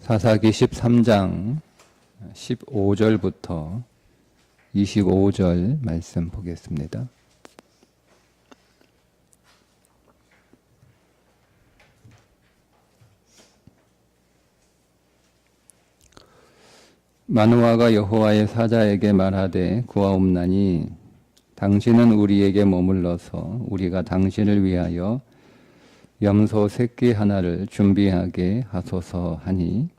사사기 13장 15절부터 25절 말씀 보겠습니다. 마노아가 여호와의 사자에게 말하되 구하옵나니 당신은 우리에게 머물러서 우리가 당신을 위하여 염소 새끼 하나를 준비하게 하소서 하니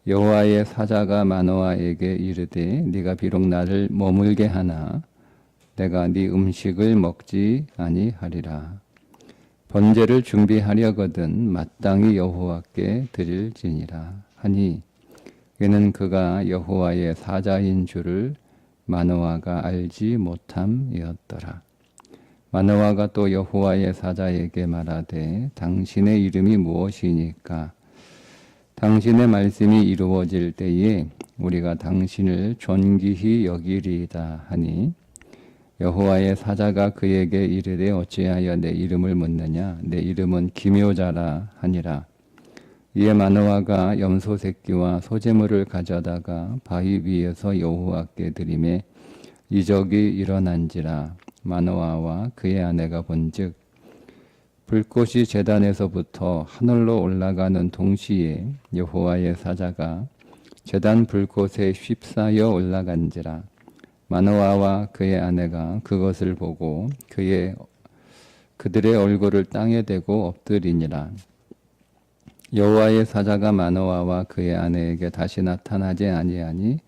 여호와의 사자가 마노아에게 이르되 네가 비록 나를 머물게 하나 내가 네 음식을 먹지 아니하리라. 번제를 준비하려거든 마땅히 여호와께 드릴지니라 하니 이는 그가 여호와의 사자인 줄을 마노아가 알지 못함이었더라. 마노아가 또 여호와의 사자에게 말하되 당신의 이름이 무엇이니까 당신의 말씀이 이루어질 때에 우리가 당신을 존귀히 여기리이다 하니 여호와의 사자가 그에게 이르되 어찌하여 내 이름을 묻느냐 내 이름은 기묘자라 하니라. 이에 마노아가 염소 새끼와 소재물을 가져다가 바위 위에서 여호와께 드리매 이적이 일어난지라. 마노아와 그의 아내가 본즉 불꽃이 제단에서부터 하늘로 올라가는 동시에 여호와의 사자가 제단 불꽃에 휩싸여 올라간지라. 마노아와 그의 아내가 그것을 보고 그들의 얼굴을 땅에 대고 엎드리니라. 여호와의 사자가 마노아와 그의 아내에게 다시 나타나지 아니하니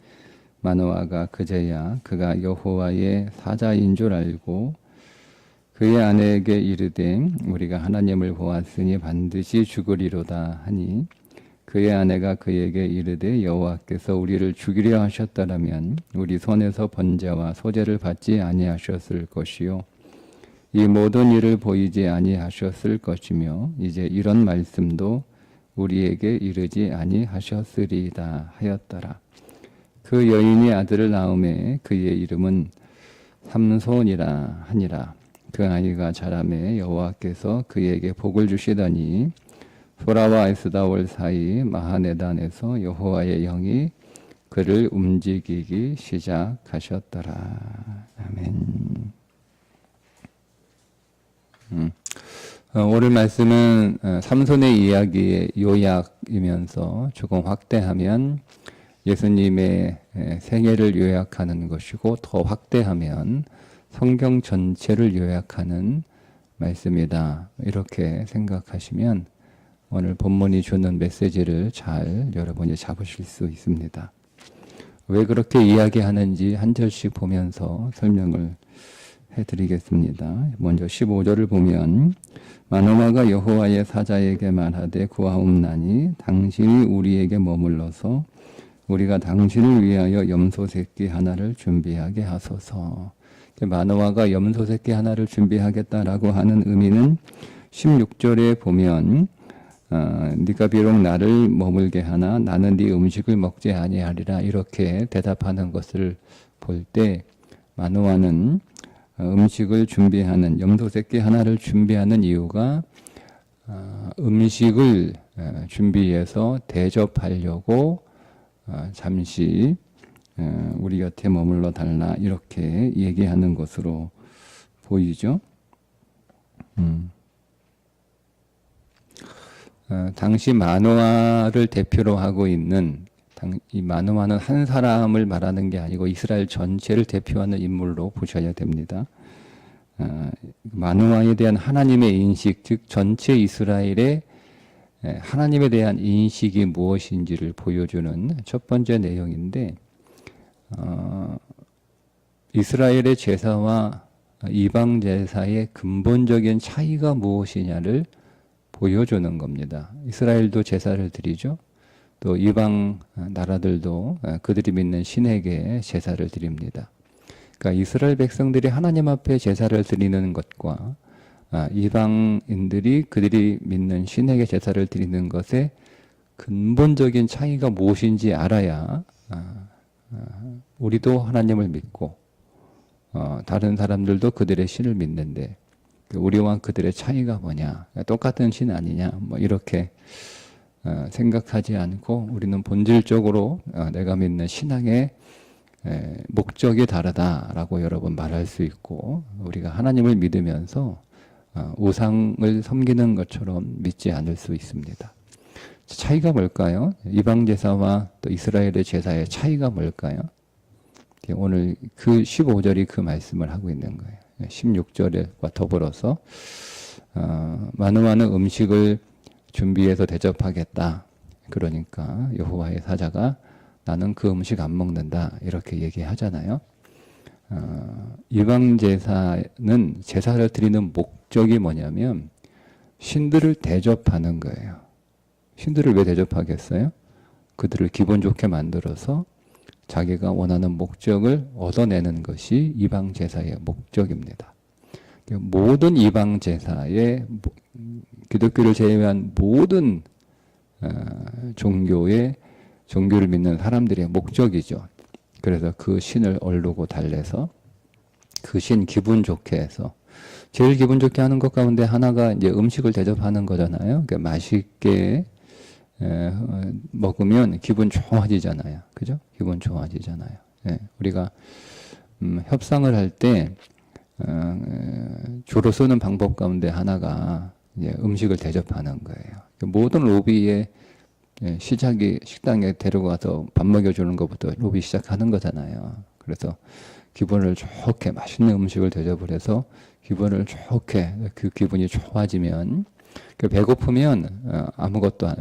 마노아가 그제야 그가 여호와의 사자인 줄 알고 그의 아내에게 이르되 우리가 하나님을 보았으니 반드시 죽으리로다 하니 그의 아내가 그에게 이르되 여호와께서 우리를 죽이려 하셨더라면 우리 손에서 번제와 소제를 받지 아니하셨을 것이요 이 모든 일을 보이지 아니하셨을 것이며 이제 이런 말씀도 우리에게 이르지 아니하셨으리이다 하였더라. 그 여인이 아들을 낳음에 그의 이름은 삼손이라 하니라. 그 아이가 자라매 여호와께서 그에게 복을 주시더니 소라와 에스다올 사이 마하네단에서 여호와의 영이 그를 움직이기 시작하셨더라. 아멘. 오늘 말씀은 삼손의 이야기의 요약이면서 조금 확대하면 예수님의 생애를 요약하는 것이고 더 확대하면 성경 전체를 요약하는 말씀이다. 이렇게 생각하시면 오늘 본문이 주는 메시지를 잘 여러분이 잡으실 수 있습니다. 왜 그렇게 이야기하는지 한 절씩 보면서 설명을 해드리겠습니다. 먼저 15절을 보면 마노아가 여호와의 사자에게 말하되 구하옵나니 당신이 우리에게 머물러서 우리가 당신을 위하여 염소 새끼 하나를 준비하게 하소서. 마노아가 염소 새끼 하나를 준비하겠다라고 하는 의미는 16절에 보면 네가 비록 나를 머물게 하나 나는 네 음식을 먹지 아니하리라 이렇게 대답하는 것을 볼 때 마노아는 음식을 준비하는 염소 새끼 하나를 준비하는 이유가 음식을 준비해서 대접하려고 잠시 우리 곁에 머물러 달라 이렇게 얘기하는 것으로 보이죠. 당시 마노아를 대표로 하고 있는 이 마노아는 한 사람을 말하는 게 아니고 이스라엘 전체를 대표하는 인물로 보셔야 됩니다. 마노아에 대한 하나님의 인식, 즉 전체 이스라엘의 하나님에 대한 인식이 무엇인지를 보여주는 첫 번째 내용인데 이스라엘의 제사와 이방 제사의 근본적인 차이가 무엇이냐를 보여주는 겁니다. 이스라엘도 제사를 드리죠. 또 이방 나라들도 그들이 믿는 신에게 제사를 드립니다. 그러니까 이스라엘 백성들이 하나님 앞에 제사를 드리는 것과 이방인들이 그들이 믿는 신에게 제사를 드리는 것의 근본적인 차이가 무엇인지 알아야 우리도 하나님을 믿고 다른 사람들도 그들의 신을 믿는데 우리와 그들의 차이가 뭐냐, 똑같은 신 아니냐, 뭐 이렇게 생각하지 않고 우리는 본질적으로 내가 믿는 신앙의 목적이 다르다라고 여러 번 말할 수 있고, 우리가 하나님을 믿으면서 우상을 섬기는 것처럼 믿지 않을 수 있습니다. 차이가 뭘까요? 이방 제사와 또 이스라엘의 제사의 차이가 뭘까요? 오늘 그 15절이 그 말씀을 하고 있는 거예요. 16절과 더불어서 많은 음식을 준비해서 대접하겠다. 그러니까 여호와의 사자가 나는 그 음식 안 먹는다. 이렇게 얘기하잖아요. 이방 제사는 제사를 드리는 목적이 뭐냐면 신들을 대접하는 거예요. 신들을 왜 대접하겠어요? 그들을 기분 좋게 만들어서 자기가 원하는 목적을 얻어내는 것이 이방 제사의 목적입니다. 모든 이방 제사의 기독교를 제외한 모든 종교를 믿는 사람들의 목적이죠. 그래서 그 신을 얼르고 달래서 그 신 기분 좋게 해서, 제일 기분 좋게 하는 것 가운데 하나가 이제 음식을 대접하는 거잖아요. 그러니까 맛있게 먹으면 기분 좋아지잖아요. 그죠? 기분 좋아지잖아요. 우리가 협상을 할 때 주로 쓰는 방법 가운데 하나가 이제 음식을 대접하는 거예요. 모든 로비의 시작이 식당에 데리고 가서 밥 먹여주는 것부터 로비 시작하는 거잖아요. 그래서 기분을 좋게 맛있는 음식을 대접을 해서 기분을 좋게, 그 기분이 좋아지면, 배고프면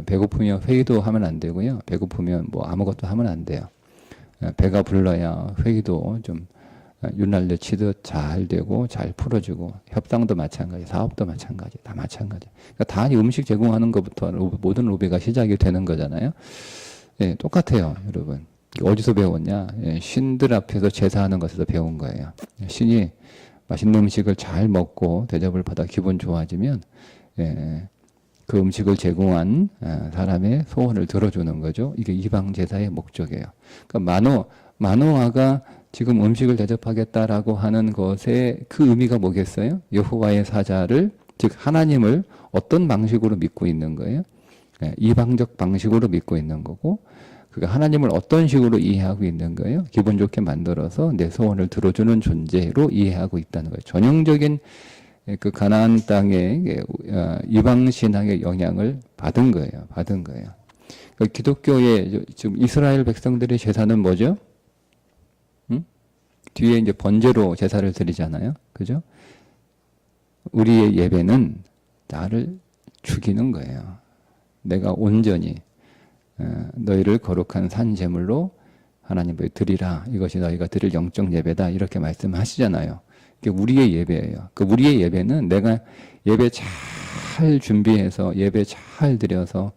배고프면 회의도 하면 안 되고요. 배고프면 뭐 아무것도 하면 안 돼요. 배가 불러야 회의도 좀 윤활유 치듯 잘 되고 잘 풀어지고, 협상도 마찬가지, 사업도 마찬가지, 다 마찬가지. 그러니까 다 음식 제공하는 것부터 모든 로비가 시작이 되는 거잖아요. 똑같아요, 여러분. 어디서 배웠냐? 신들 앞에서 제사하는 것에서 배운 거예요. 신이 맛있는 음식을 잘 먹고 대접을 받아 기분 좋아지면 그 음식을 제공한 사람의 소원을 들어주는 거죠. 이게 이방 제사의 목적이에요. 그러니까 마노아가 지금 음식을 대접하겠다라고 하는 것의 그 의미가 뭐겠어요? 여호와의 사자를, 즉 하나님을 어떤 방식으로 믿고 있는 거예요? 이방적 방식으로 믿고 있는 거고, 그가 하나님을 어떤 식으로 이해하고 있는 거예요? 기분 좋게 만들어서 내 소원을 들어주는 존재로 이해하고 있다는 거예요. 전형적인 그 가나안 땅의 이방 신앙의 영향을 받은 거예요. 그러니까 기독교의 지금 이스라엘 백성들의 제사는 뭐죠? 뒤에 이제 번제로 제사를 드리잖아요. 그죠? 우리의 예배는 나를 죽이는 거예요. 내가 온전히 너희를 거룩한 산 제물로 하나님께 드리라. 이것이 너희가 드릴 영적 예배다. 이렇게 말씀하시잖아요. 이게 우리의 예배예요. 그 우리의 예배는 내가 예배 잘 준비해서 예배 잘 드려서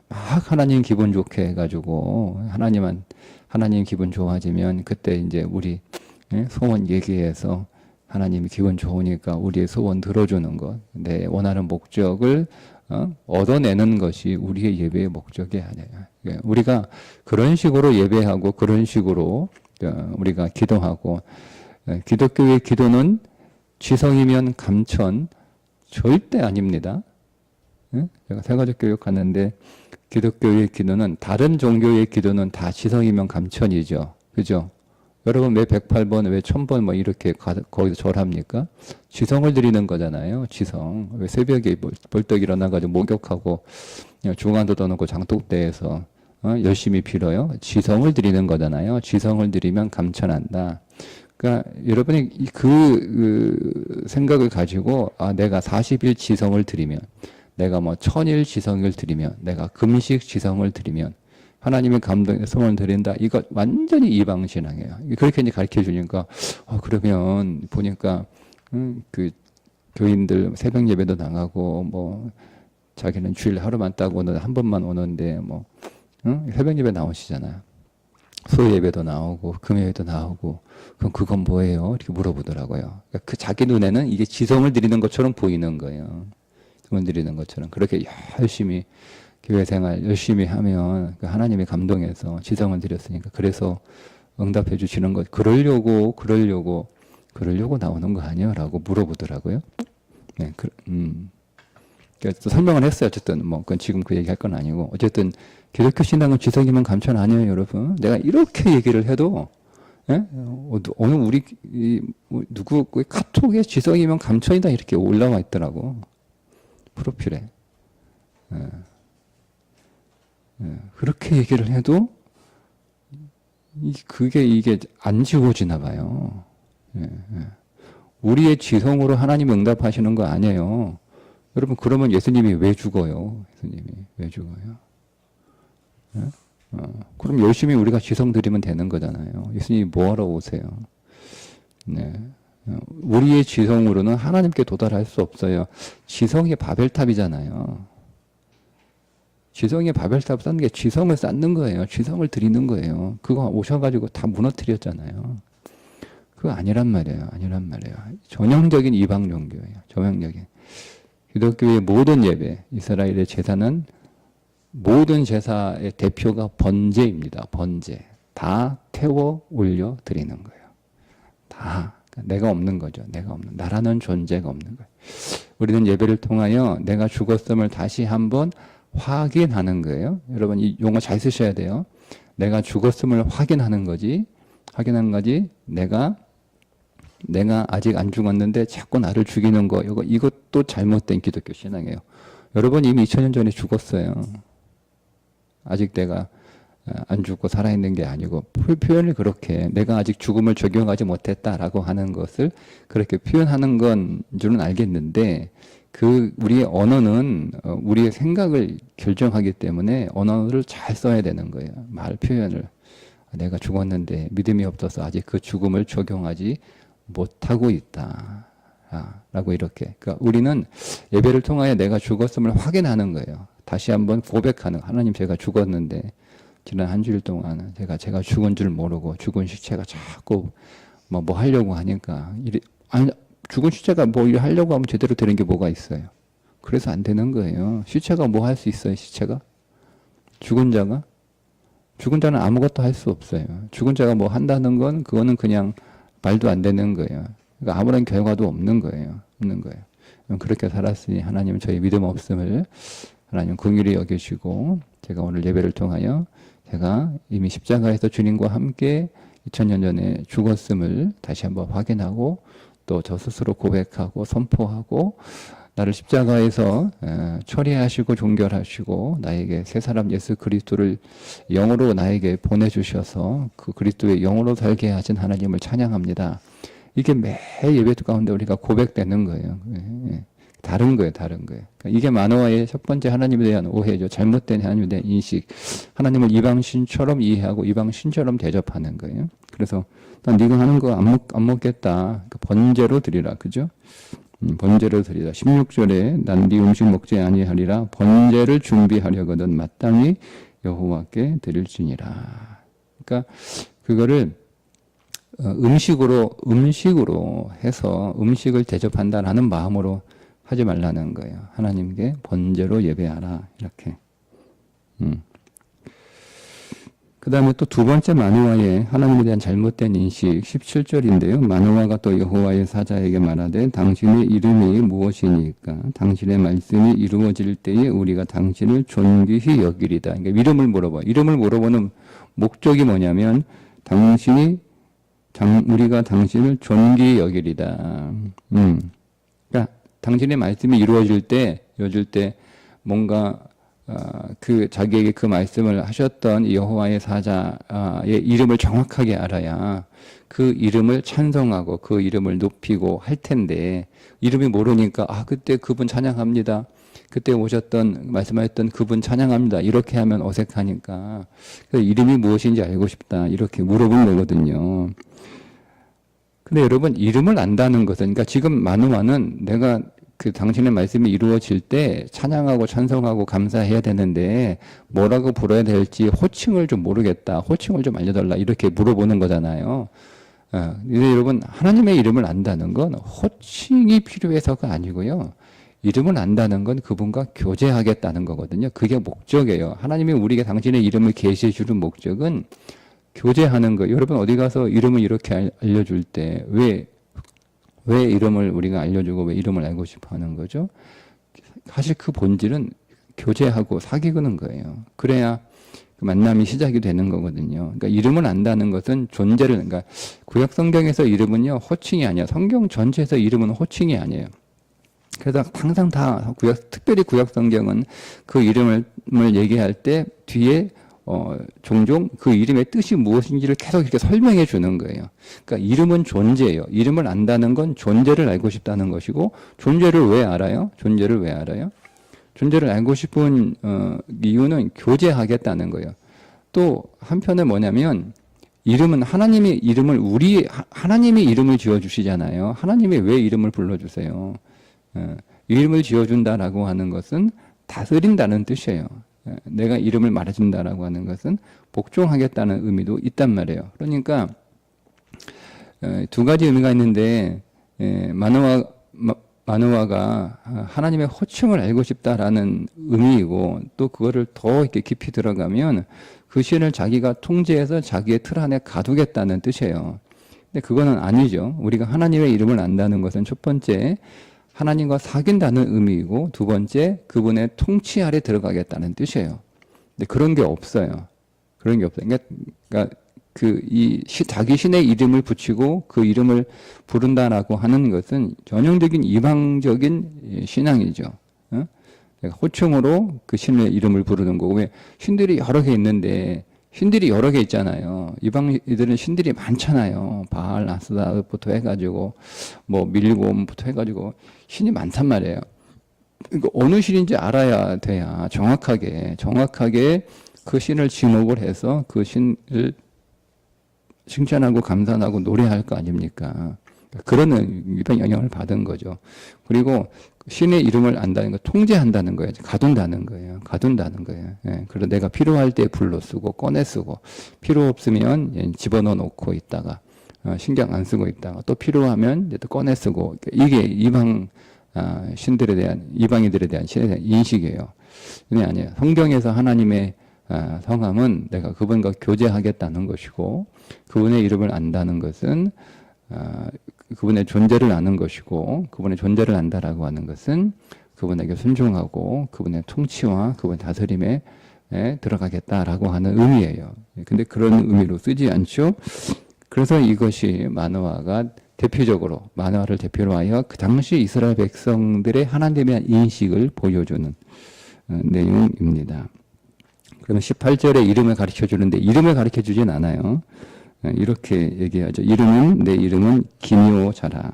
막 하나님 기분 좋게 해가지고 하나님 기분 좋아지면 그때 이제 우리 소원 얘기해서 하나님이 기분 좋으니까 우리의 소원 들어주는 것, 내 원하는 목적을 얻어내는 것이 우리의 예배의 목적이 아니에요. 우리가 그런 식으로 예배하고 그런 식으로 우리가 기도하고, 기독교의 기도는 지성이면 감천 절대 아닙니다. 제가 세가족 교육 갔는데 기독교의 기도는, 다른 종교의 기도는 다 지성이면 감천이죠. 그죠? 여러분 왜 108번, 왜 1000번 뭐 이렇게 거기서 절합니까? 지성을 드리는 거잖아요. 지성. 왜 새벽에 벌떡 일어나가지고 목욕하고 중간도 떠놓고 장독대에서 열심히 빌어요? 지성을 드리는 거잖아요. 지성을 드리면 감천한다. 그러니까 여러분이 그 생각을 가지고 내가 40일 지성을 드리면, 내가 뭐 1000일 지성을 드리면, 내가 금식 지성을 드리면 하나님의 감동의 소원을 드린다. 이거 완전히 이방 신앙이에요. 그렇게 이제 가르쳐 주니까 그러면 보니까 그 교인들 새벽 예배도 나가고 뭐 자기는 주일 하루만 따고 한 번만 오는데 뭐 새벽 예배 나오시잖아요. 소요 예배도 나오고 금요일도 나오고, 그럼 그건 뭐예요? 이렇게 물어보더라고요. 그러니까 그 자기 눈에는 이게 지성을 드리는 것처럼 보이는 거예요. 지성을 드리는 것처럼. 그렇게 열심히 교회 생활 열심히 하면 하나님의 감동에서 지성을 드렸으니까 그래서 응답해 주시는 것, 그러려고 나오는 거 아니야? 라고 물어보더라고요. 네, 그러니까 또 설명을 했어요. 어쨌든 뭐 그건 지금 그 얘기할 건 아니고 어쨌든 기독교 신앙은 지성이면 감천 아니에요, 여러분. 내가 이렇게 얘기를 해도 예? 오늘 우리 누구 카톡에 지성이면 감천이다 이렇게 올라와 있더라고 프로필에. 예. 예. 그렇게 얘기를 해도 이게 안 지워지나 봐요. 예. 예. 우리의 지성으로 하나님 응답하시는 거 아니에요. 여러분 그러면 예수님이 왜 죽어요? 예수님이 왜 죽어요? 예? 그럼 열심히 우리가 지성 드리면 되는 거잖아요. 예수님이 뭐하러 오세요? 네. 우리의 지성으로는 하나님께 도달할 수 없어요. 지성이 바벨탑이잖아요. 지성이 바벨탑 쌓는 게 지성을 쌓는 거예요. 지성을 드리는 거예요. 그거 오셔가지고 다 무너뜨렸잖아요. 그거 아니란 말이에요. 아니란 말이에요. 전형적인 이방 종교예요. 전형적인. 기독교의 모든 예배, 이스라엘의 제사는 모든 제사의 대표가 번제입니다. 번제. 다 태워 올려 드리는 거예요. 다. 내가 없는 거죠. 내가 없는. 나라는 존재가 없는 거예요. 우리는 예배를 통하여 내가 죽었음을 다시 한번 확인하는 거예요. 여러분 이 용어 잘 쓰셔야 돼요. 내가 죽었음을 확인하는 거지. 확인하는 거지. 내가 아직 안 죽었는데 자꾸 나를 죽이는 거. 이것도 잘못된 기독교 신앙이에요. 여러분 이미 2000년 전에 죽었어요. 아직 내가 안 죽고 살아있는 게 아니고 표현을 그렇게 내가 아직 죽음을 적용하지 못했다라고 하는 것을 그렇게 표현하는 건 줄은 알겠는데 우리의 언어는 우리의 생각을 결정하기 때문에 언어를 잘 써야 되는 거예요. 말 표현을. 내가 죽었는데 믿음이 없어서 아직 그 죽음을 적용하지 못하고 있다. 라고 이렇게. 그러니까 우리는 예배를 통하여 내가 죽었음을 확인하는 거예요. 다시 한번 고백하는 하나님 제가 죽었는데 지난 한 주일 동안 제가 죽은 줄 모르고 죽은 시체가 자꾸 뭐 하려고 하니까 아니 죽은 시체가 뭐 하려고 하면 제대로 되는 게 뭐가 있어요. 그래서 안 되는 거예요. 시체가 뭐 할 수 있어요. 시체가 죽은 자는 아무것도 할 수 없어요. 죽은 자가 뭐 한다는 건 그거는 그냥 말도 안 되는 거예요. 그러니까 아무런 결과도 없는 거예요. 없는 거예요. 그렇게 살았으니 하나님은 저희 믿음 없음을 하나님 긍휼히 여기시고 제가 오늘 예배를 통하여 제가 이미 십자가에서 주님과 함께 2000년 전에 죽었음을 다시 한번 확인하고 또 저 스스로 고백하고 선포하고 나를 십자가에서 처리하시고 종결하시고 나에게 새 사람 예수 그리스도를 영으로 나에게 보내주셔서 그 그리스도의 영으로 살게 하신 하나님을 찬양합니다. 이게 매 예배 가운데 우리가 고백되는 거예요. 다른 거예요. 다른 거예요. 그러니까 이게 만화의 첫 번째 하나님에 대한 오해죠. 잘못된 하나님에 대한 인식. 하나님을 이방신처럼 이해하고 이방신처럼 대접하는 거예요. 그래서 난 네가 하는 거 안 먹겠다. 번제로 드리라. 그죠? 번제로 드리라. 16절에 난 네 음식 먹지 아니하리라. 번제를 준비하려거든 마땅히 여호와께 드릴지니라. 그러니까 그거를 음식으로 해서 음식을 대접한다라는 마음으로 하지 말라는 거예요. 하나님께 번제로 예배하라. 이렇게. 그 다음에 또 두 번째 마노아의 하나님에 대한 잘못된 인식 17절인데요. 마노아가 또 여호와의 사자에게 말하되 당신의 이름이 무엇이니까 당신의 말씀이 이루어질 때에 우리가 당신을 존귀히 여기리다. 그러니까 이름을 물어봐. 이름을 물어보는 목적이 뭐냐면 우리가 당신을 존귀히 여기리다. 그러니까 당신의 말씀이 이루어질 때 뭔가 자기에게 그 말씀을 하셨던 여호와의 사자의 이름을 정확하게 알아야 그 이름을 찬송하고 그 이름을 높이고 할 텐데 이름이 모르니까 그때 그분 찬양합니다. 그때 오셨던 말씀하셨던 그분 찬양합니다. 이렇게 하면 어색하니까 그래서 이름이 무엇인지 알고 싶다. 이렇게 물어본 거거든요. 근데 여러분 이름을 안다는 것은 그러니까 지금 마누아는 내가 그 당신의 말씀이 이루어질 때 찬양하고 찬송하고 감사해야 되는데 뭐라고 불러야 될지 호칭을 좀 모르겠다. 호칭을 좀 알려달라. 이렇게 물어보는 거잖아요. 근데 여러분 하나님의 이름을 안다는 건 호칭이 필요해서가 아니고요. 이름을 안다는 건 그분과 교제하겠다는 거거든요. 그게 목적이에요. 하나님이 우리에게 당신의 이름을 계시해 주는 목적은 교제하는 거예요. 여러분 어디 가서 이름을 이렇게 알려줄 때 왜 이름을 우리가 알려주고 왜 이름을 알고 싶어 하는 거죠? 사실 그 본질은 교제하고 사귀는 거예요. 그래야 그 만남이 시작이 되는 거거든요. 그러니까 이름을 안다는 것은 존재를, 그러니까 구약 성경에서 이름은요, 호칭이 아니야. 성경 전체에서 이름은 호칭이 아니에요. 그래서 항상 다 특별히 구약 성경은 그 이름을 얘기할 때 뒤에 종종 그 이름의 뜻이 무엇인지를 계속 이렇게 설명해 주는 거예요. 그러니까 이름은 존재예요. 이름을 안다는 건 존재를 알고 싶다는 것이고, 존재를 왜 알아요? 존재를 왜 알아요? 존재를 알고 싶은 이유는 교제하겠다는 거예요. 또 한편에 뭐냐면, 이름은 하나님이 이름을 하나님이 이름을 지어 주시잖아요. 하나님이 왜 이름을 불러 주세요? 이름을 지어 준다라고 하는 것은 다스린다는 뜻이에요. 내가 이름을 말해준다라고 하는 것은 복종하겠다는 의미도 있단 말이에요. 그러니까 두 가지 의미가 있는데, 마누아가 하나님의 호칭을 알고 싶다라는 의미이고, 또 그거를 더 이렇게 깊이 들어가면 그 신을 자기가 통제해서 자기의 틀 안에 가두겠다는 뜻이에요. 근데 그거는 아니죠. 우리가 하나님의 이름을 안다는 것은 첫 번째, 하나님과 사귄다는 의미이고, 두 번째, 그분의 통치 아래 들어가겠다는 뜻이에요. 근데 그런 게 없어요. 그런 게 없어요. 그러니까 자기 신의 이름을 붙이고 그 이름을 부른다라고 하는 것은 전형적인 이방적인 신앙이죠. 호칭으로 그 신의 이름을 부르는 거고, 왜 신들이 여러 개 있는데, 신들이 여러 개 있잖아요. 이방인들은 신들이 많잖아요. 바알, 아스다부터 해가지고, 뭐 밀곰부터 해가지고 신이 많단 말이에요. 그러니까 어느 신인지 알아야 돼야 정확하게 그 신을 지목을 해서 그 신을 칭찬하고 감사하고 노래할 거 아닙니까? 그런 이런 영향을 받은 거죠. 그리고 신의 이름을 안다는 거, 통제한다는 거예요. 가둔다는 거예요. 예. 그래서 내가 필요할 때 불러 쓰고 꺼내 쓰고, 필요 없으면 집어넣어 놓고 있다가 신경 안 쓰고 있다가 또 필요하면 이제 또 꺼내 쓰고, 이게 이방인들에 대한 신에 대한 인식이에요. 그게 아니에요. 성경에서 하나님의 성함은 내가 그분과 교제하겠다는 것이고, 그분의 이름을 안다는 것은 그분의 존재를 아는 것이고, 그분의 존재를 안다라고 하는 것은 그분에게 순종하고 그분의 통치와 그분의 다스림에 들어가겠다라고 하는 의미예요. 근데 그런 의미로 쓰지 않죠. 그래서 이것이 마노아를 대표로 하여 그 당시 이스라엘 백성들의 하나님에 대한 인식을 보여주는 내용입니다. 그러면 18절에 이름을 가르쳐 주는데, 이름을 가르쳐 주진 않아요. 이렇게 얘기하죠. 내 이름은 기묘자라.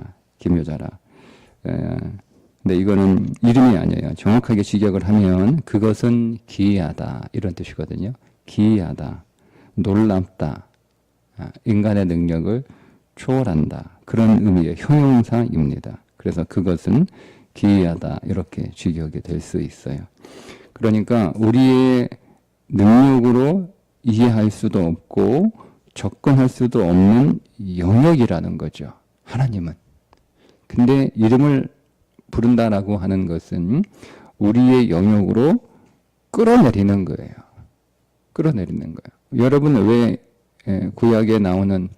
근데 이거는 이름이 아니에요. 정확하게 직역을 하면 그것은 기이하다, 이런 뜻이거든요. 기이하다, 놀랍다, 인간의 능력을 초월한다, 그런 의미의 형용사입니다. 그래서 그것은 기이하다, 이렇게 직역이 될 수 있어요. 그러니까 우리의 능력으로 이해할 수도 없고 접근할 수도 없는 영역이라는 거죠, 하나님은. 근데 이름을 부른다라고 하는 것은 우리의 영역으로 끌어내리는 거예요. 여러분, 왜 구약에 나오는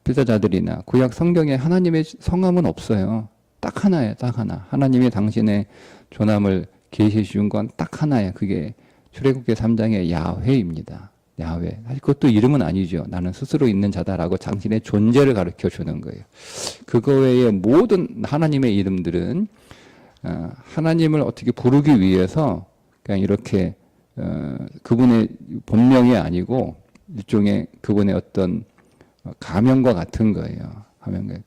필사자들이나 구약 성경에 하나님의 성함은 없어요. 딱 하나예요. 딱 하나. 하나님이 당신의 존함을 계시해 준 건 딱 하나예요. 그게 출애굽기 3장의 야훼입니다. 야훼. 사실 그것도 이름은 아니죠. 나는 스스로 있는 자다라고 당신의 존재를 가르쳐 주는 거예요. 그거 외에 모든 하나님의 이름들은 하나님을 어떻게 부르기 위해서 그냥 이렇게 그분의 본명이 아니고 일종의 그분의 어떤 가명과 같은 거예요.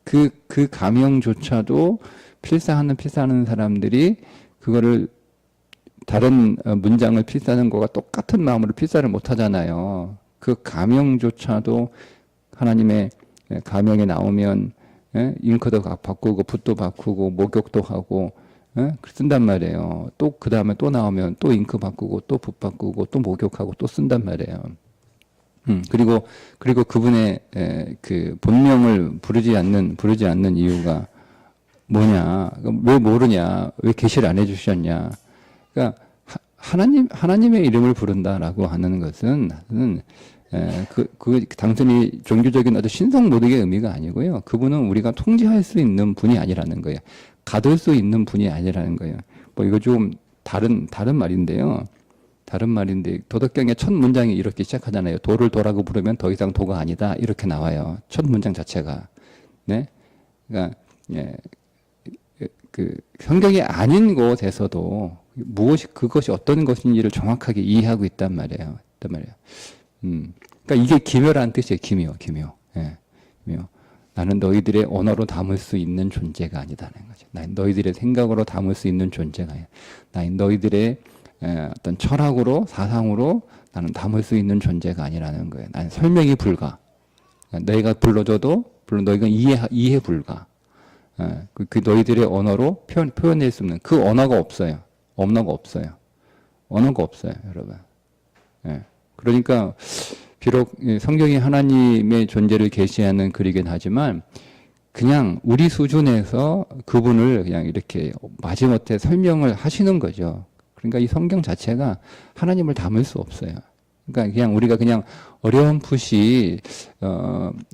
그 가명조차도 필사하는 사람들이 그거를 다른 문장을 필사하는 거가 똑같은 마음으로 필사를 못 하잖아요. 그 가명조차도 하나님의 가명에 나오면 잉크도 바꾸고 붓도 바꾸고 목욕도 하고 쓴단 말이에요. 또 그 다음에 또 나오면 또 잉크 바꾸고 또 붓 바꾸고 또 목욕하고 또 쓴단 말이에요. 그리고 그분의 그 본명을 부르지 않는 이유가 뭐냐? 왜 모르냐? 왜 계시를 안 해주셨냐? 그러니까 하나님의 이름을 부른다라고 하는 것은 단순히 종교적인 어떤 신성 모독의 의미가 아니고요. 그분은 우리가 통제할 수 있는 분이 아니라는 거예요. 가둘 수 있는 분이 아니라는 거예요. 뭐 이거 좀 다른 말인데요. 다른 말인데 도덕경의 첫 문장이 이렇게 시작하잖아요. 도를 도라고 부르면 더 이상 도가 아니다. 이렇게 나와요. 첫 문장 자체가. 네. 그러니까 예, 그 성경이 아닌 곳에서도 그것이 어떤 것인지를 정확하게 이해하고 있단 말이에요. 그러니까 이게 기묘라는 뜻이에요. 기묘. 예, 기묘. 나는 너희들의 언어로 담을 수 있는 존재가 아니다는 거죠. 나는 너희들의 생각으로 담을 수 있는 존재가 아니야. 나는 너희들의 어떤 철학으로, 사상으로 나는 담을 수 있는 존재가 아니라는 거예요. 나는 설명이 불가. 너희가 불러줘도 물론 너희가 이해 불가. 그 너희들의 언어로 표현할 수 없는 그 언어가 없어요. 언어가 없어요, 여러분. 예. 그러니까 비록 성경이 하나님의 존재를 계시하는 글이긴 하지만 그냥 우리 수준에서 그분을 그냥 이렇게 마지못해 설명을 하시는 거죠. 그러니까 이 성경 자체가 하나님을 담을 수 없어요. 그러니까 그냥 우리가 그냥 어렴풋이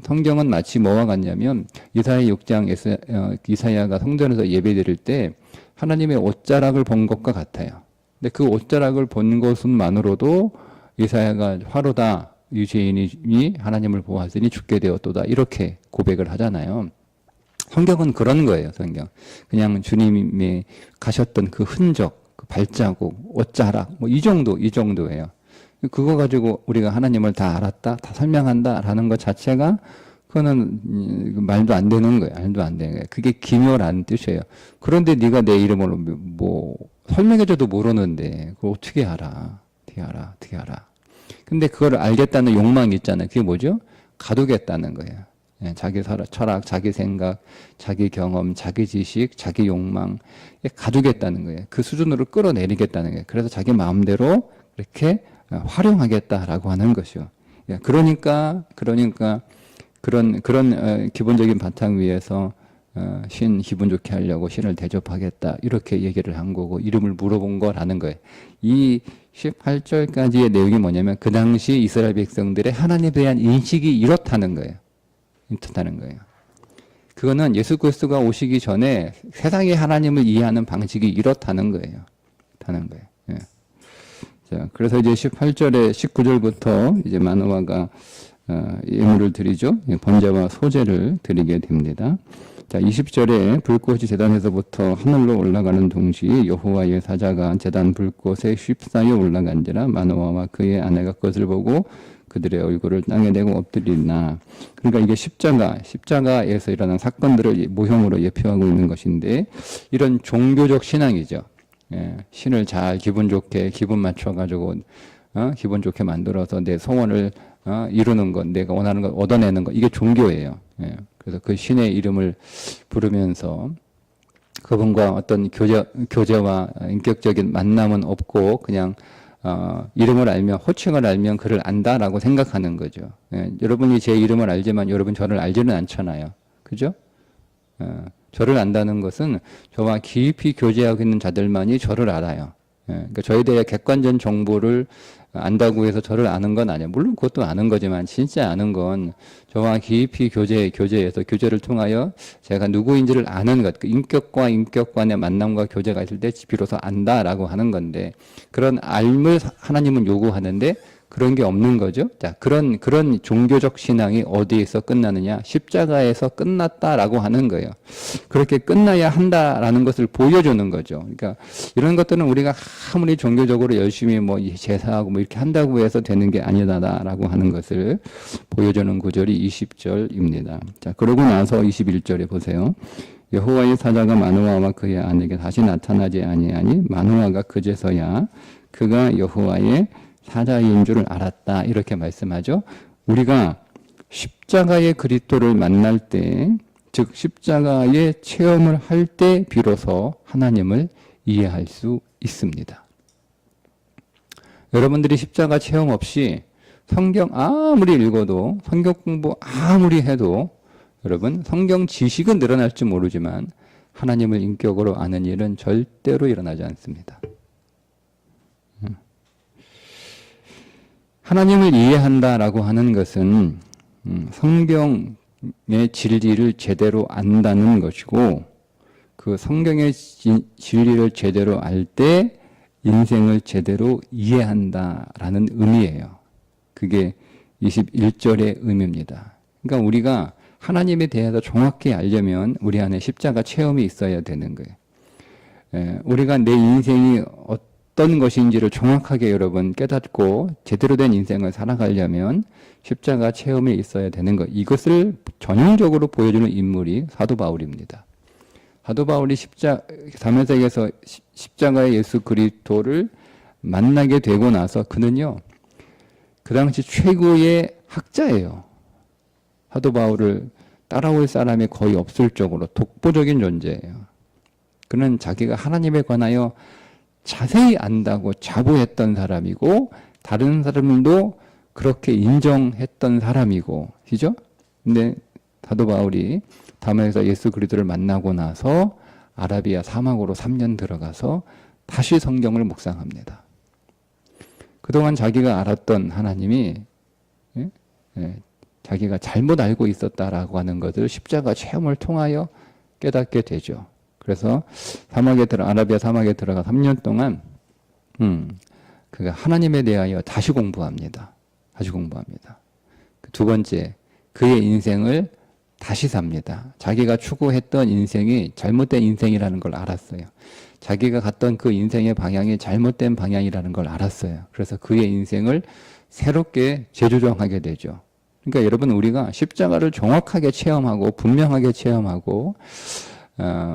성경은 마치 뭐와 같냐면 이사야 6장 이사야가 성전에서 예배드릴 때 하나님의 옷자락을 본 것과 같아요. 근데 그 옷자락을 본 것만으로도 이사야가 화로다 이 죄인이 하나님을 보았으니 죽게 되었도다 이렇게 고백을 하잖아요. 성경은 그런 거예요. 성경 그냥 주님이 가셨던 그 흔적, 그 발자국, 옷자락 뭐 이 정도예요. 그거 가지고 우리가 하나님을 다 알았다, 다 설명한다라는 것 자체가 그거는 말도 안 되는 거예요. 말도 안 되는 거예요. 그게 기묘라는 뜻이에요. 그런데 네가 내 이름을 뭐 설명해줘도 모르는데 그걸 어떻게 알아? 어떻게 알아? 근데 그걸 알겠다는 욕망이 있잖아요. 그게 뭐죠? 가두겠다는 거예요. 예, 자기 철학, 자기 생각, 자기 경험, 자기 지식, 자기 욕망 가두겠다는 거예요. 그 수준으로 끌어내리겠다는 거예요. 그래서 자기 마음대로 이렇게 활용하겠다라고 하는 것이요. 예, 그러니까 그런 기본적인 바탕 위에서 신 기분 좋게 하려고 신을 대접하겠다 이렇게 얘기를 한 거고 이름을 물어본 거라는 거예요. 이 18절까지의 내용이 뭐냐면 그 당시 이스라엘 백성들의 하나님에 대한 인식이 이렇다는 거예요. 그거는 예수 그리스도가 오시기 전에 세상의 하나님을 이해하는 방식이 이렇다는 거예요. 예. 자, 그래서 이제 18절에 19절부터 이제 마노아가 예물을 드리죠. 번제와 소제를 드리게 됩니다. 자, 20절에 불꽃이 제단에서부터 하늘로 올라가는 동시에 여호와의 사자가 제단 불꽃에 휩싸여 올라간지라 마노아와 그의 아내가 그것을 보고 그들의 얼굴을 땅에 대고 엎드리나. 그러니까 이게 십자가에서 일어난 사건들을 모형으로 예표하고 있는 것인데 이런 종교적 신앙이죠. 예, 신을 잘 기분 맞춰가지고 기분 좋게 만들어서 내 소원을 이루는 것, 내가 원하는 것 얻어내는 것 이게 종교예요. 예, 그래서 그 신의 이름을 부르면서 그분과 어떤 교제와 인격적인 만남은 없고 그냥 이름을 알면 호칭을 알면 그를 안다라고 생각하는 거죠. 예, 여러분이 제 이름을 알지만 여러분 저를 알지는 않잖아요. 그죠? 저를 안다는 것은 저와 깊이 교제하고 있는 자들만이 저를 알아요. 예, 그러니까 저에 대해 객관적 정보를 안다고 해서 저를 아는 건 아니에요. 물론 그것도 아는 거지만 진짜 아는 건 저와 깊이 교제해서 교제를 통하여 제가 누구인지를 아는 것, 그 인격과 인격 간의 만남과 교제가 있을 때 비로소 안다라고 하는 건데 그런 알을 하나님은 요구하는데 그런 게 없는 거죠. 자, 그런 종교적 신앙이 어디에서 끝나느냐? 십자가에서 끝났다라고 하는 거예요. 그렇게 끝나야 한다라는 것을 보여주는 거죠. 그러니까 이런 것들은 우리가 아무리 종교적으로 열심히 뭐 제사하고 뭐 이렇게 한다고 해서 되는 게 아니다라고 하는 것을 보여주는 구절이 20절입니다. 자, 그러고 나서 21절에 보세요. 여호와의 사자가 마노아와 그의 아내에게 다시 나타나지 아니하니 마노아가 그제서야 그가 여호와의 사자인 줄을 알았다 이렇게 말씀하죠. 우리가 십자가의 그리스도를 만날 때, 즉 십자가의 체험을 할 때 비로소 하나님을 이해할 수 있습니다. 여러분들이 십자가 체험 없이 성경 아무리 읽어도 성경 공부 아무리 해도 여러분 성경 지식은 늘어날지 모르지만 하나님을 인격으로 아는 일은 절대로 일어나지 않습니다. 하나님을 이해한다라고 하는 것은 성경의 진리를 제대로 안다는 것이고 그 성경의 진리를 제대로 알 때 인생을 제대로 이해한다라는 의미예요. 그게 21절의 의미입니다. 그러니까 우리가 하나님에 대해서 정확히 알려면 우리 안에 십자가 체험이 있어야 되는 거예요. 우리가 내 인생이 어떤 것인지를 정확하게 여러분 깨닫고 제대로 된 인생을 살아가려면 십자가 체험이 있어야 되는 것. 이것을 전형적으로 보여주는 인물이 사도 바울입니다. 사도 바울이 3회세기에서 십자가의 예수 그리스도를 만나게 되고 나서 그는요, 그 당시 최고의 학자예요. 사도 바울을 따라올 사람이 거의 없을 정도로 독보적인 존재예요. 그는 자기가 하나님에 관하여 자세히 안다고 자부했던 사람이고 다른 사람들도 그렇게 인정했던 사람이고, 그죠? 근데 사도 바울이 다메섹에서 예수 그리스도를 만나고 나서 아라비아 사막으로 3년 들어가서 다시 성경을 묵상합니다. 그동안 자기가 알았던 하나님이 자기가 잘못 알고 있었다라고 하는 것을 십자가 체험을 통하여 깨닫게 되죠. 그래서 아라비아 사막에 들어가 3년 동안 그가 하나님에 대하여 다시 공부합니다. 다시 공부합니다. 두 번째, 그의 인생을 다시 삽니다. 자기가 추구했던 인생이 잘못된 인생이라는 걸 알았어요. 자기가 갔던 그 인생의 방향이 잘못된 방향이라는 걸 알았어요. 그래서 그의 인생을 새롭게 재조정하게 되죠. 그러니까 여러분, 우리가 십자가를 정확하게 체험하고 분명하게 체험하고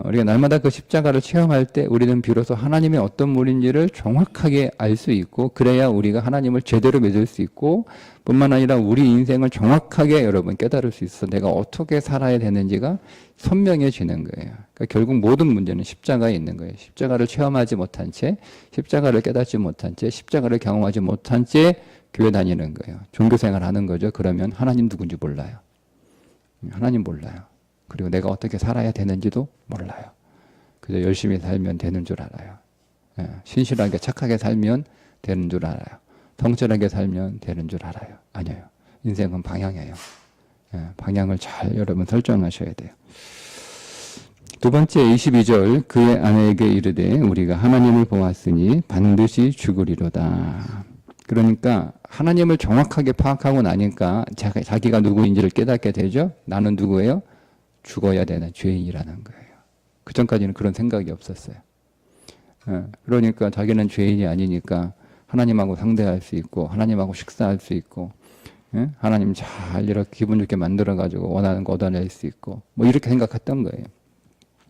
우리가 날마다 그 십자가를 체험할 때 우리는 비로소 하나님의 어떤 분인지를 정확하게 알 수 있고, 그래야 우리가 하나님을 제대로 믿을 수 있고, 뿐만 아니라 우리 인생을 정확하게 여러분 깨달을 수 있어. 내가 어떻게 살아야 되는지가 선명해지는 거예요. 그러니까 결국 모든 문제는 십자가에 있는 거예요. 십자가를 체험하지 못한 채, 십자가를 깨닫지 못한 채, 십자가를 경험하지 못한 채 교회 다니는 거예요. 종교생활 하는 거죠. 그러면 하나님 누군지 몰라요. 하나님 몰라요. 그리고 내가 어떻게 살아야 되는지도 몰라요. 그저 열심히 살면 되는 줄 알아요. 신실하게 착하게 살면 되는 줄 알아요. 성실하게 살면 되는 줄 알아요. 아니에요. 인생은 방향이에요. 방향을 잘 여러분 설정하셔야 돼요. 두 번째 22절, 그의 아내에게 이르되 우리가 하나님을 보았으니 반드시 죽으리로다. 그러니까 하나님을 정확하게 파악하고 나니까 자기가 누구인지를 깨닫게 되죠. 나는 누구예요? 죽어야 되는 죄인이라는 거예요. 그 전까지는 그런 생각이 없었어요. 그러니까 자기는 죄인이 아니니까 하나님하고 상대할 수 있고, 하나님하고 식사할 수 있고, 하나님 잘 이렇게 기분 좋게 만들어가지고 원하는 거 얻어낼 수 있고, 뭐 이렇게 생각했던 거예요.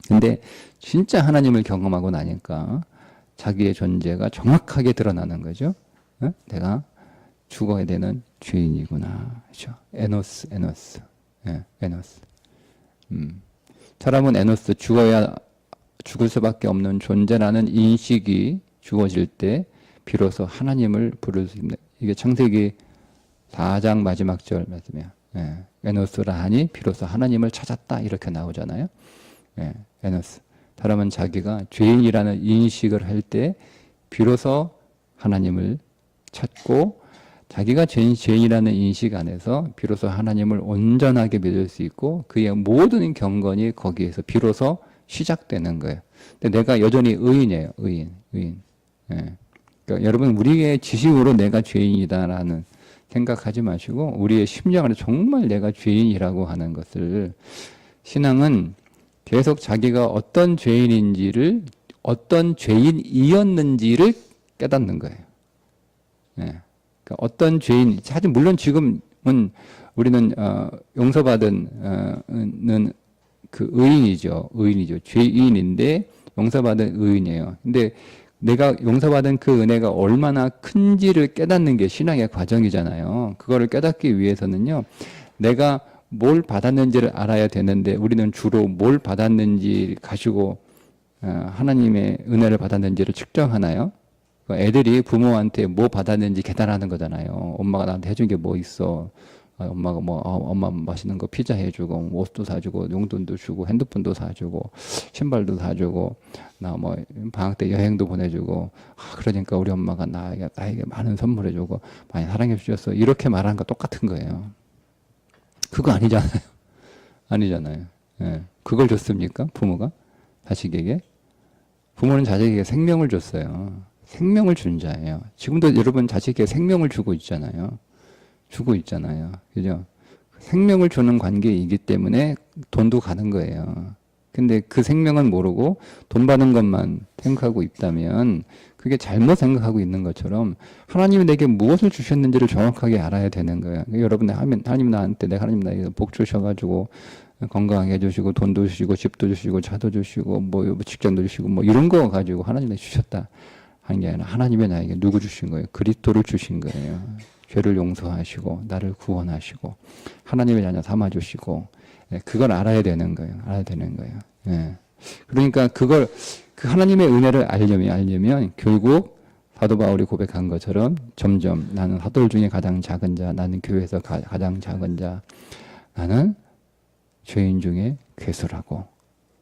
근데 진짜 하나님을 경험하고 나니까 자기의 존재가 정확하게 드러나는 거죠. 내가 죽어야 되는 죄인이구나. 그렇죠? 에노스. 에노스. 사람은 에노스, 죽을 수밖에 없는 존재라는 인식이 주어질 때 비로소 하나님을 부를 수 있는, 이게 창세기 4장 마지막 절 말씀이에요. 에노스라 하니 비로소 하나님을 찾았다, 이렇게 나오잖아요. 에노스. 사람은 자기가 죄인이라는 인식을 할 때 비로소 하나님을 찾고, 자기가 죄인이라는 인식 안에서 비로소 하나님을 온전하게 믿을 수 있고, 그의 모든 경건이 거기에서 비로소 시작되는 거예요. 근데 내가 여전히 의인이에요. 의인. 그러니까 여러분, 우리의 지식으로 내가 죄인이다라는 생각하지 마시고, 우리의 심령 안에 정말 내가 죄인이라고 하는 것을, 신앙은 계속 자기가 어떤 죄인인지를, 어떤 죄인이었는지를 깨닫는 거예요. 그러니까 어떤 죄인, 사실 물론 지금은 우리는 용서받은 그 의인이죠. 죄인인데 용서받은 의인이에요. 근데 내가 용서받은 그 은혜가 얼마나 큰지를 깨닫는 게 신앙의 과정이잖아요. 그거를 깨닫기 위해서는요, 내가 뭘 받았는지를 알아야 되는데, 우리는 주로 뭘 받았는지 가지고 하나님의 은혜를 받았는지를 측정하나요? 애들이 부모한테 뭐 받았는지 계산하는 거잖아요. 엄마가 나한테 해준 게 뭐 있어. 엄마가 엄마 맛있는 거 피자 해주고, 옷도 사주고, 용돈도 주고, 핸드폰도 사주고, 신발도 사주고, 나 뭐 방학 때 여행도 보내주고, 그러니까 우리 엄마가 나에게 많은 선물해주고, 많이 사랑해 주셨어. 이렇게 말하는 거 똑같은 거예요. 그거 아니잖아요. 아니잖아요. 그걸 줬습니까? 부모가? 자식에게? 부모는 자식에게 생명을 줬어요. 생명을 준 자예요. 지금도 여러분 자식에게 생명을 주고 있잖아요. 주고 있잖아요. 그죠? 생명을 주는 관계이기 때문에 돈도 가는 거예요. 근데 그 생명은 모르고 돈 받는 것만 생각하고 있다면 그게 잘못 생각하고 있는 것처럼 하나님이 내게 무엇을 주셨는지를 정확하게 알아야 되는 거예요. 여러분, 하나님 나한테, 하나님 나에게 복 주셔가지고 건강하게 해주시고 돈도 주시고 집도 주시고 차도 주시고 뭐 직장도 주시고 뭐 이런 거 가지고 하나님이 주셨다 하는 게 아니라 하나님이 나에게 누구 주신 거예요? 그리스도를 주신 거예요. 죄를 용서하시고 나를 구원하시고 하나님의 자녀 삼아주시고 그걸 알아야 되는 거예요. 알아야 되는 거예요. 예. 그러니까 그걸 그 하나님의 은혜를 알려면 결국 사도 바울이 고백한 것처럼 점점 나는 사도들 중에 가장 작은 자, 나는 교회에서 가장 작은 자, 나는 죄인 중에 괴수라고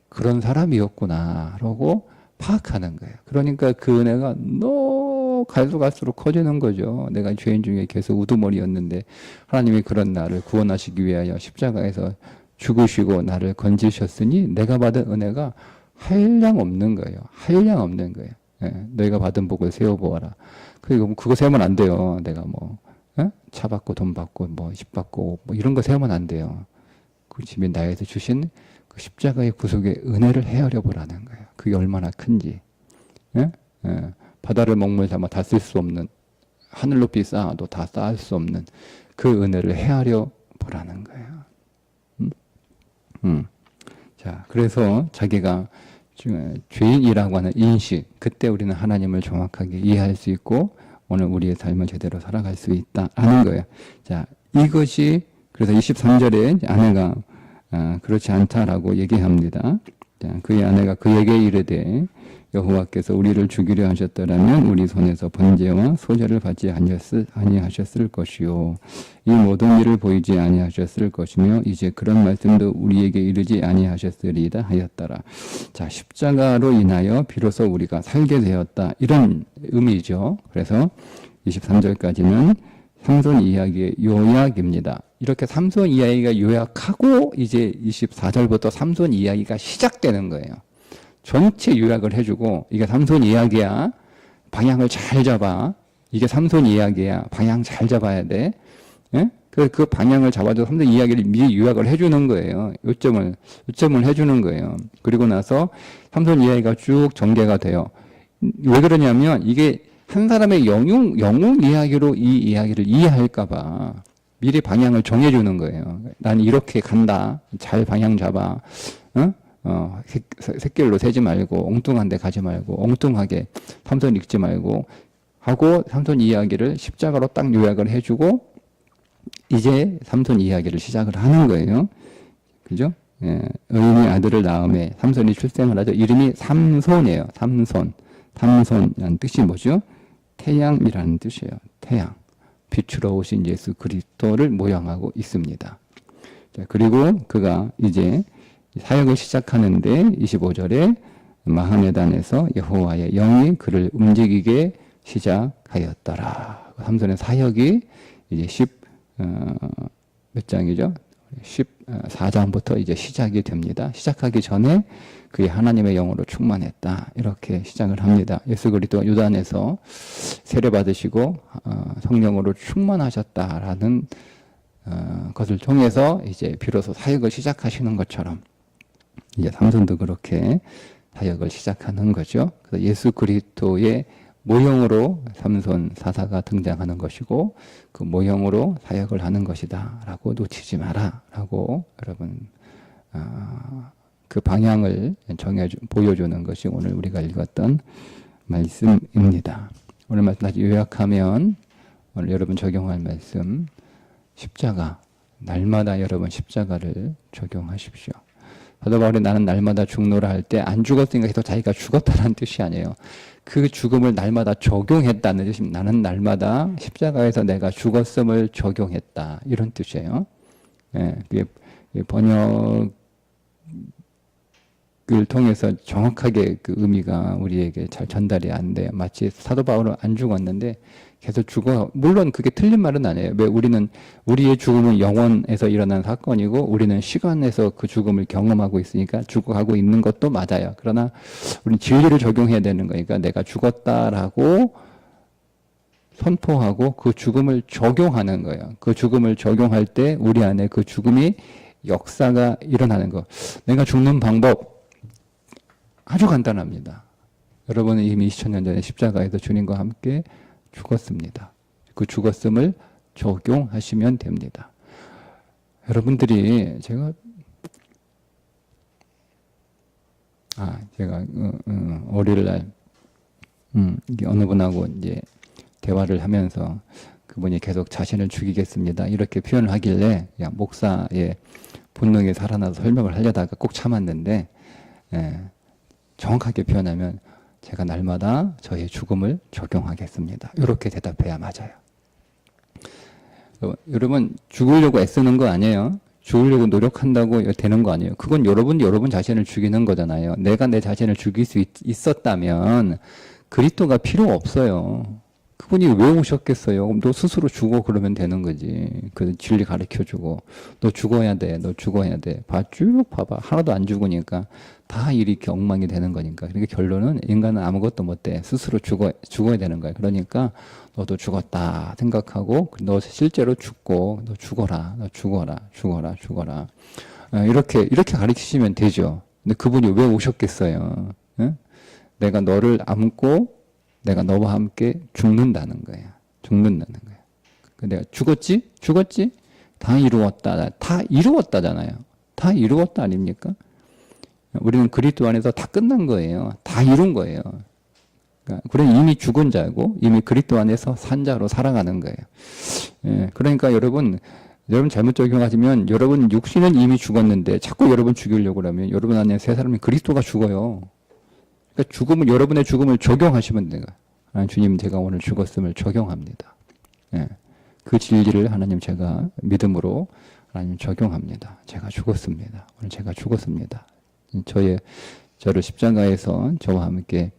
그런 사람이었구나라고 파악하는 거예요. 그러니까 그 은혜가 너무 갈수록 커지는 거죠. 내가 죄인 중에 계속 우두머리였는데 하나님이 그런 나를 구원하시기 위하여 십자가에서 죽으시고 나를 건지셨으니 내가 받은 은혜가 한량 없는 거예요. 한량 없는 거예요. 예, 너희가 받은 복을 세워보아라. 그리고 그거 세우면 안 돼요. 내가 뭐 차 받고 돈 받고 뭐 집 받고 뭐 이런 거 세우면 안 돼요. 그 집이 나에서 주신 그 십자가의 구속의 은혜를 헤아려 보라는 거예요. 그게 얼마나 큰지. 예? 예. 바다를 먹물 삼아 다 쓸 수 없는, 하늘 높이 쌓아도 다 쌓을 수 없는 그 은혜를 헤아려 보라는 거예요. 자, 그래서 자기가 죄인이라고 하는 인식, 그때 우리는 하나님을 정확하게 이해할 수 있고 오늘 우리의 삶을 제대로 살아갈 수 있다라는 거예요. 자, 이것이 그래서 23절에 아내가 그렇지 않다라고 얘기합니다. 자, 그의 아내가 그에게 이르되 여호와께서 우리를 죽이려 하셨더라면 우리 손에서 번제와 소제를 받지 아니하셨을 것이요 이 모든 일을 보이지 아니하셨을 것이며 이제 그런 말씀도 우리에게 이르지 아니하셨으리이다 하였더라. 자, 십자가로 인하여 비로소 우리가 살게 되었다 이런 의미죠. 그래서 23절까지는 삼손 이야기의 요약입니다. 이렇게 삼손 이야기가 요약하고 이제 24절부터 삼손 이야기가 시작되는 거예요. 전체 요약을 해주고 이게 삼손 이야기야. 방향을 잘 잡아. 이게 삼손 이야기야. 방향 잘 잡아야 돼. 예? 그 방향을 잡아도 삼손 이야기를 미리 요약을 해주는 거예요. 요점을 해주는 거예요. 그리고 나서 삼손 이야기가 쭉 전개가 돼요. 왜 그러냐면 이게 한 사람의 영웅 이야기로 이 이야기를 이해할까봐 미리 방향을 정해주는 거예요. 난 이렇게 간다. 잘 방향 잡아. 샛길로 새지 말고 엉뚱한 데 가지 말고 엉뚱하게 삼손 읽지 말고 하고 삼손 이야기를 십자가로 딱 요약을 해주고 이제 삼손 이야기를 시작을 하는 거예요. 그죠? 예, 의인이 아들을 낳음에 삼손이 출생을 하죠. 이름이 삼손이에요. 삼손이라는 뜻이 뭐죠? 태양이라는 뜻이에요. 태양. 빛으로 오신 예수 그리스도를 모양하고 있습니다. 자, 그리고 그가 이제 사역을 시작하는데 25절에 마하네단에서 여호와의 영이 그를 움직이게 시작하였더라. 삼손의 사역이 이제 몇 장이죠? 14장부터 이제 시작이 됩니다. 시작하기 전에 그의 하나님의 영으로 충만했다. 이렇게 시작을 합니다. 예수 그리스도가 요단에서 세례 받으시고 성령으로 충만하셨다라는 것을 통해서 이제 비로소 사역을 시작하시는 것처럼 이제 삼손도 그렇게 사역을 시작하는 거죠. 그래서 예수 그리스도의 모형으로 삼손 사사가 등장하는 것이고 그 모형으로 사역을 하는 것이다 라고 놓치지 마라 라고 여러분 그 방향을 보여주는 것이 오늘 우리가 읽었던 말씀입니다. 오늘 말씀 다시 요약하면 오늘 여러분 적용할 말씀 십자가, 날마다 여러분 십자가를 적용하십시오. 사도 바울이 나는 날마다 죽노라 할 때 안 죽었으니까 계속 자기가 죽었다는 뜻이 아니에요. 그 죽음을 날마다 적용했다는 뜻입니다. 나는 날마다 십자가에서 내가 죽었음을 적용했다. 이런 뜻이에요. 예, 그게 번역을 통해서 정확하게 그 의미가 우리에게 잘 전달이 안 돼요. 마치 사도 바울은 안 죽었는데 계속 죽어. 물론 그게 틀린 말은 아니에요. 왜 우리의 죽음은 영혼에서 일어난 사건이고 우리는 시간에서 그 죽음을 경험하고 있으니까 죽어가고 있는 것도 맞아요. 그러나 우리는 진리를 적용해야 되는 거니까 내가 죽었다라고 선포하고 그 죽음을 적용하는 거예요. 그 죽음을 적용할 때 우리 안에 그 죽음이 역사가 일어나는 거. 내가 죽는 방법 아주 간단합니다. 여러분은 이미 2000년 전에 십자가에서 주님과 함께 죽었습니다. 그 죽었음을 적용하시면 됩니다. 여러분들이 제가 월요일날 어느 분하고 이제 대화를 하면서 그분이 계속 자신을 죽이겠습니다. 이렇게 표현을 하길래 목사의 본능이 살아나서 설명을 하려다가 꼭 참았는데 정확하게 표현하면 제가 날마다 저의 죽음을 적용하겠습니다. 이렇게 대답해야 맞아요. 여러분 죽으려고 애쓰는 거 아니에요. 죽으려고 노력한다고 되는 거 아니에요. 그건 여러분 자신을 죽이는 거잖아요. 내가 내 자신을 죽일 수 있었다면 그리스도가 필요 없어요. 그분이 왜 오셨겠어요? 그럼 너 스스로 죽어 그러면 되는 거지. 그 진리 가르쳐주고 너 죽어야 돼. 너 죽어야 돼. 쭉 봐봐. 하나도 안 죽으니까 다 일이 이렇게 엉망이 되는 거니까. 그러니까 결론은 인간은 아무것도 못돼. 스스로 죽어야 되는 거야. 그러니까 너도 죽었다 생각하고 너 실제로 죽고 너 죽어라. 너 죽어라. 이렇게 가르치시면 되죠. 근데 그분이 왜 오셨겠어요? 응? 내가 너를 안고 내가 너와 함께 죽는다는 거야. 내가 죽었지? 다 이루었다잖아요. 다 이루었다 아닙니까? 우리는 그리스도 안에서 다 끝난 거예요. 다 이룬 거예요. 그러니까 이미 죽은 자고 이미 그리스도 안에서 산 자로 살아가는 거예요. 그러니까 여러분 잘못 적용하시면 여러분 육신은 이미 죽었는데 자꾸 여러분 죽이려고 그러면 여러분 안에 새 사람이 그리스도가 죽어요. 그러니까 여러분의 죽음을 적용하시면 돼요. 주님, 제가 오늘 죽었음을 적용합니다. 그 진리를 하나님 제가 믿음으로 하나님 적용합니다. 제가 죽었습니다. 오늘 제가 죽었습니다. 저를 십자가에서 저와 함께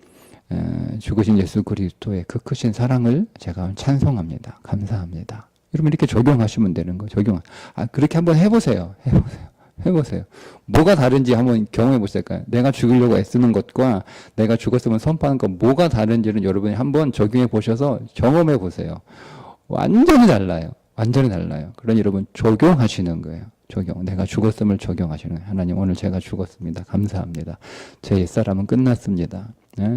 죽으신 예수 그리스도의 그 크신 사랑을 제가 찬송합니다. 감사합니다. 여러분 이렇게 적용하시면 되는 거예요. 그렇게 한번 해보세요. 뭐가 다른지 한번 경험해 보세요. 내가 죽으려고 애쓰는 것과 내가 죽었으면 선포하는 것 뭐가 다른지는 여러분이 한번 적용해 보셔서 경험해 보세요. 완전히 달라요. 그러니 여러분 적용하시는 거예요. 내가 죽었음을 적용하시는 거예요. 하나님 오늘 제가 죽었습니다. 감사합니다. 제 옛사람은 끝났습니다.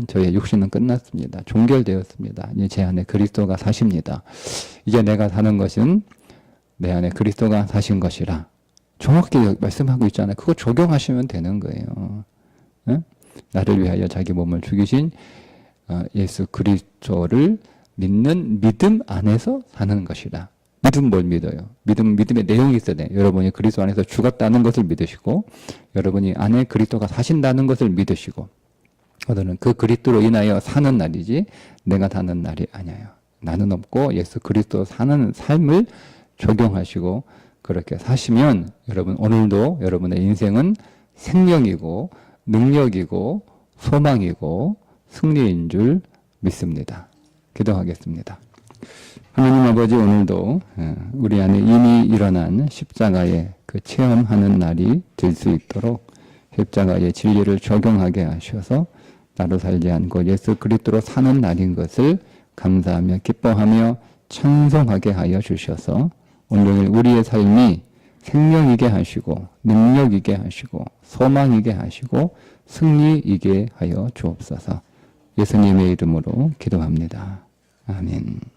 저의 육신은 끝났습니다. 종결되었습니다. 이제 제 안에 그리스도가 사십니다. 이제 내가 사는 것은 내 안에 그리스도가 사신 것이라. 정확히 말씀하고 있잖아요. 그거 적용하시면 되는 거예요. 나를 위하여 자기 몸을 죽이신 예수 그리스도를 믿는 믿음 안에서 사는 것이라. 믿음 뭘 믿어요? 믿음의 내용이 있어야 돼요. 여러분이 그리스도 안에서 죽었다는 것을 믿으시고 여러분이 안에 그리스도가 사신다는 것을 믿으시고 너는 그 그리스도로 인하여 사는 날이지 내가 사는 날이 아니에요. 나는 없고 예수 그리스도 사는 삶을 적용하시고 그렇게 사시면 여러분 오늘도 여러분의 인생은 생명이고 능력이고 소망이고 승리인 줄 믿습니다. 기도하겠습니다. 하나님 아버지 오늘도 우리 안에 이미 일어난 십자가의 그 체험하는 날이 될 수 있도록 십자가의 진리를 적용하게 하셔서 나로 살지 않고 예수 그리스도로 사는 날인 것을 감사하며 기뻐하며 찬송하게 하여 주셔서 오늘 우리의 삶이 생명이게 하시고 능력이게 하시고 소망이게 하시고 승리이게 하여 주옵소서. 예수님의 이름으로 기도합니다. 아멘.